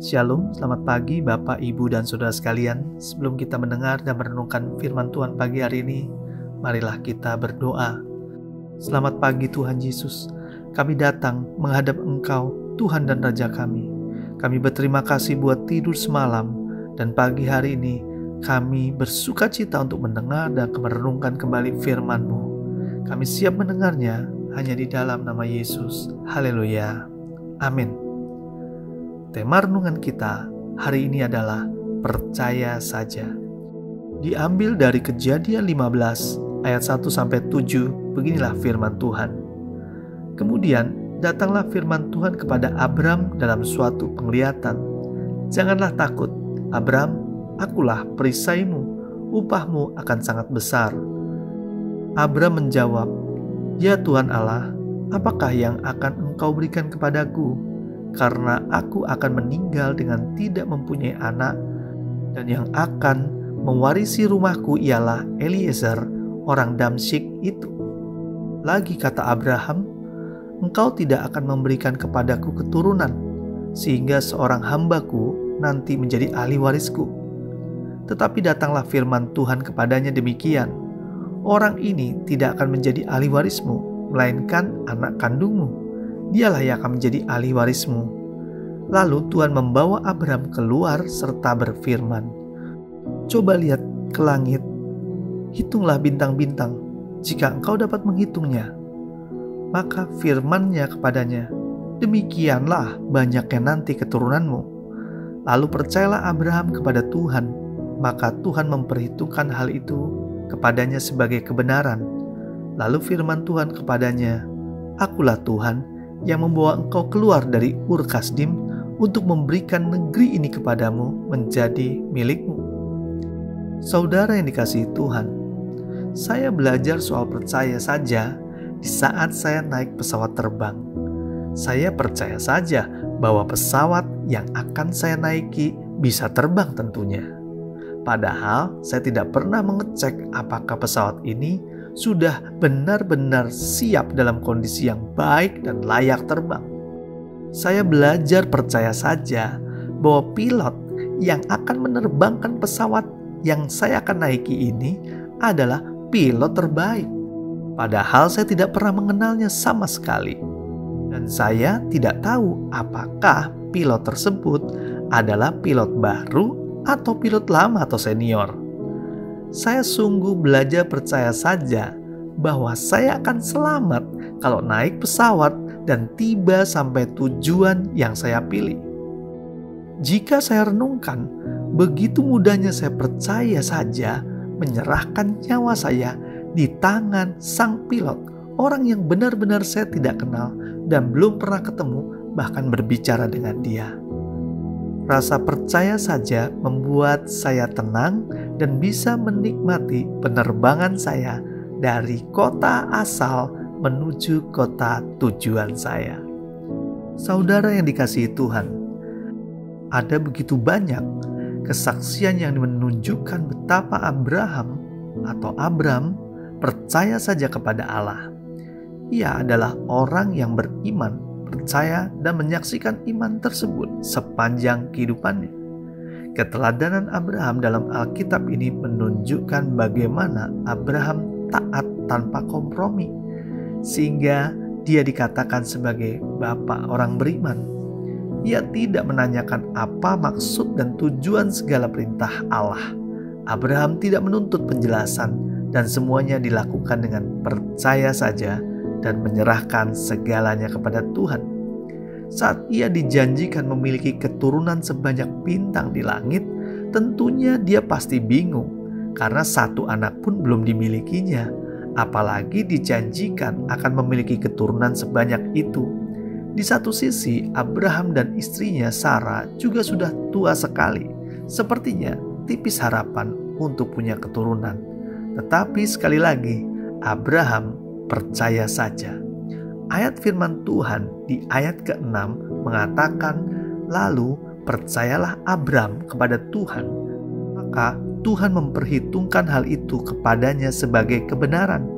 Shalom, selamat pagi Bapak, Ibu, dan Saudara sekalian. Sebelum kita mendengar dan merenungkan firman Tuhan pagi hari ini, marilah kita berdoa. Selamat pagi Tuhan Yesus, kami datang menghadap Engkau, Tuhan dan Raja kami. Kami berterima kasih buat tidur semalam, dan pagi hari ini kami bersuka cita untuk mendengar dan merenungkan kembali firman-Mu. Kami siap mendengarnya hanya di dalam nama Yesus. Haleluya. Amin. Tema renungan kita hari ini adalah percaya saja. Diambil dari Kejadian 15 ayat 1-7, beginilah firman Tuhan. Kemudian datanglah firman Tuhan kepada Abram dalam suatu penglihatan. Janganlah takut, Abram, akulah perisaimu, upahmu akan sangat besar. Abram menjawab, ya Tuhan Allah, apakah yang akan Engkau berikan kepadaku? Karena aku akan meninggal dengan tidak mempunyai anak, dan yang akan mewarisi rumahku ialah Eliezer, orang Damsyik itu. Lagi kata Abraham, Engkau tidak akan memberikan kepadaku keturunan, sehingga seorang hambaku nanti menjadi ahli warisku. Tetapi datanglah firman Tuhan kepadanya demikian, orang ini tidak akan menjadi ahli warismu, melainkan anak kandungmu. Dialah yang akan menjadi ahli warismu. Lalu Tuhan membawa Abram keluar serta berfirman, coba lihat ke langit, hitunglah bintang-bintang, jika engkau dapat menghitungnya. Maka firman-Nya kepadanya, demikianlah banyaknya nanti keturunanmu. Lalu percayalah Abraham kepada Tuhan, maka Tuhan memperhitungkan hal itu kepadanya sebagai kebenaran. Lalu firman Tuhan kepadanya, akulah Tuhan yang membawa engkau keluar dari Ur Kasdim untuk memberikan negeri ini kepadamu menjadi milikmu. Saudara yang dikasihi Tuhan, saya belajar soal percaya saja di saat saya naik pesawat terbang. Saya percaya saja bahwa pesawat yang akan saya naiki bisa terbang tentunya. Padahal saya tidak pernah mengecek apakah pesawat ini sudah benar-benar siap dalam kondisi yang baik dan layak terbang. Saya belajar percaya saja bahwa pilot yang akan menerbangkan pesawat yang saya akan naiki ini adalah pilot terbaik. Padahal saya tidak pernah mengenalnya sama sekali. Dan saya tidak tahu apakah pilot tersebut adalah pilot baru atau pilot lama atau senior. Saya sungguh belajar percaya saja bahwa saya akan selamat kalau naik pesawat dan tiba sampai tujuan yang saya pilih. Jika saya renungkan, begitu mudahnya saya percaya saja menyerahkan nyawa saya di tangan sang pilot, orang yang benar-benar saya tidak kenal dan belum pernah ketemu bahkan berbicara dengan dia. Rasa percaya saja membuat saya tenang dan bisa menikmati penerbangan saya dari kota asal menuju kota tujuan saya. Saudara yang dikasihi Tuhan, ada begitu banyak kesaksian yang menunjukkan betapa Abram percaya saja kepada Allah. Ia adalah orang yang beriman, percaya dan menyaksikan iman tersebut sepanjang kehidupannya. Keteladanan Abraham dalam Alkitab ini menunjukkan bagaimana Abraham taat tanpa kompromi, sehingga dia dikatakan sebagai bapak orang beriman. Ia tidak menanyakan apa maksud dan tujuan segala perintah Allah. Abraham tidak menuntut penjelasan dan semuanya dilakukan dengan percaya saja dan menyerahkan segalanya kepada Tuhan. Saat ia dijanjikan memiliki keturunan sebanyak bintang di langit, tentunya dia pasti bingung karena satu anak pun belum dimilikinya, apalagi dijanjikan akan memiliki keturunan sebanyak itu. Di satu sisi, Abraham dan istrinya Sarah juga sudah tua sekali. Sepertinya tipis harapan untuk punya keturunan. Tetapi sekali lagi, Abraham percaya saja. Ayat firman Tuhan di ayat ke-6 mengatakan, lalu percayalah Abram kepada Tuhan, maka Tuhan memperhitungkan hal itu kepadanya sebagai kebenaran.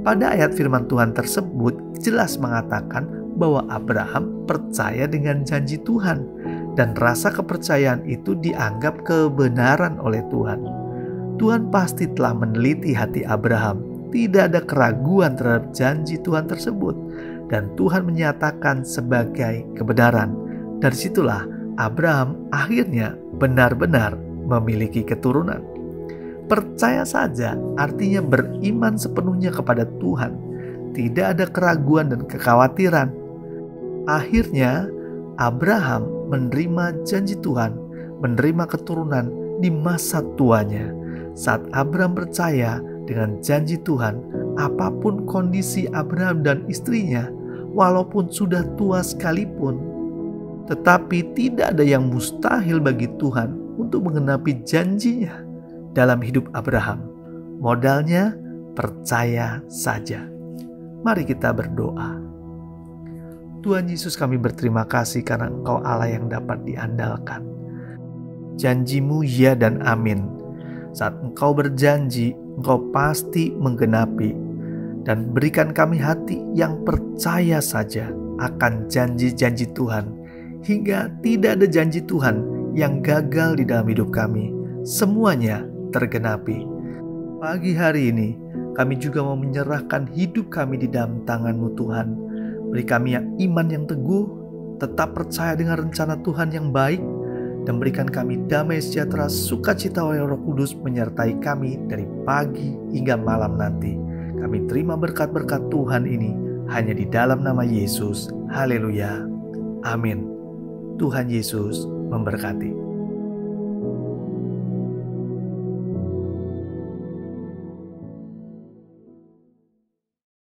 Pada ayat firman Tuhan tersebut jelas mengatakan bahwa Abraham percaya dengan janji Tuhan dan rasa kepercayaan itu dianggap kebenaran oleh Tuhan. Tuhan pasti telah meneliti hati Abraham. Tidak ada keraguan terhadap janji Tuhan tersebut, dan Tuhan menyatakan sebagai kebenaran. Dari situlah Abraham akhirnya benar-benar memiliki keturunan. Percaya saja artinya beriman sepenuhnya kepada Tuhan. Tidak ada keraguan dan kekhawatiran. Akhirnya Abraham menerima janji Tuhan, menerima keturunan di masa tuanya. Saat Abraham percaya dengan janji Tuhan, apapun kondisi Abraham dan istrinya, walaupun sudah tua sekalipun, tetapi tidak ada yang mustahil bagi Tuhan untuk menggenapi janjinya dalam hidup Abraham. Modalnya percaya saja. Mari kita berdoa. Tuhan Yesus, kami berterima kasih karena Engkau Allah yang dapat diandalkan. Janji-Mu ya dan amin. Saat Engkau berjanji, Engkau pasti menggenapi. Dan berikan kami hati yang percaya saja akan janji-janji Tuhan, hingga tidak ada janji Tuhan yang gagal di dalam hidup kami. Semuanya tergenapi. Pagi hari ini kami juga mau menyerahkan hidup kami di dalam tangan-Mu Tuhan. Beri kami iman yang teguh, tetap percaya dengan rencana Tuhan yang baik, dan berikan kami damai sejahtera, sukacita oleh Roh Kudus menyertai kami dari pagi hingga malam nanti. Kami terima berkat-berkat Tuhan ini hanya di dalam nama Yesus. Haleluya. Amin. Tuhan Yesus memberkati.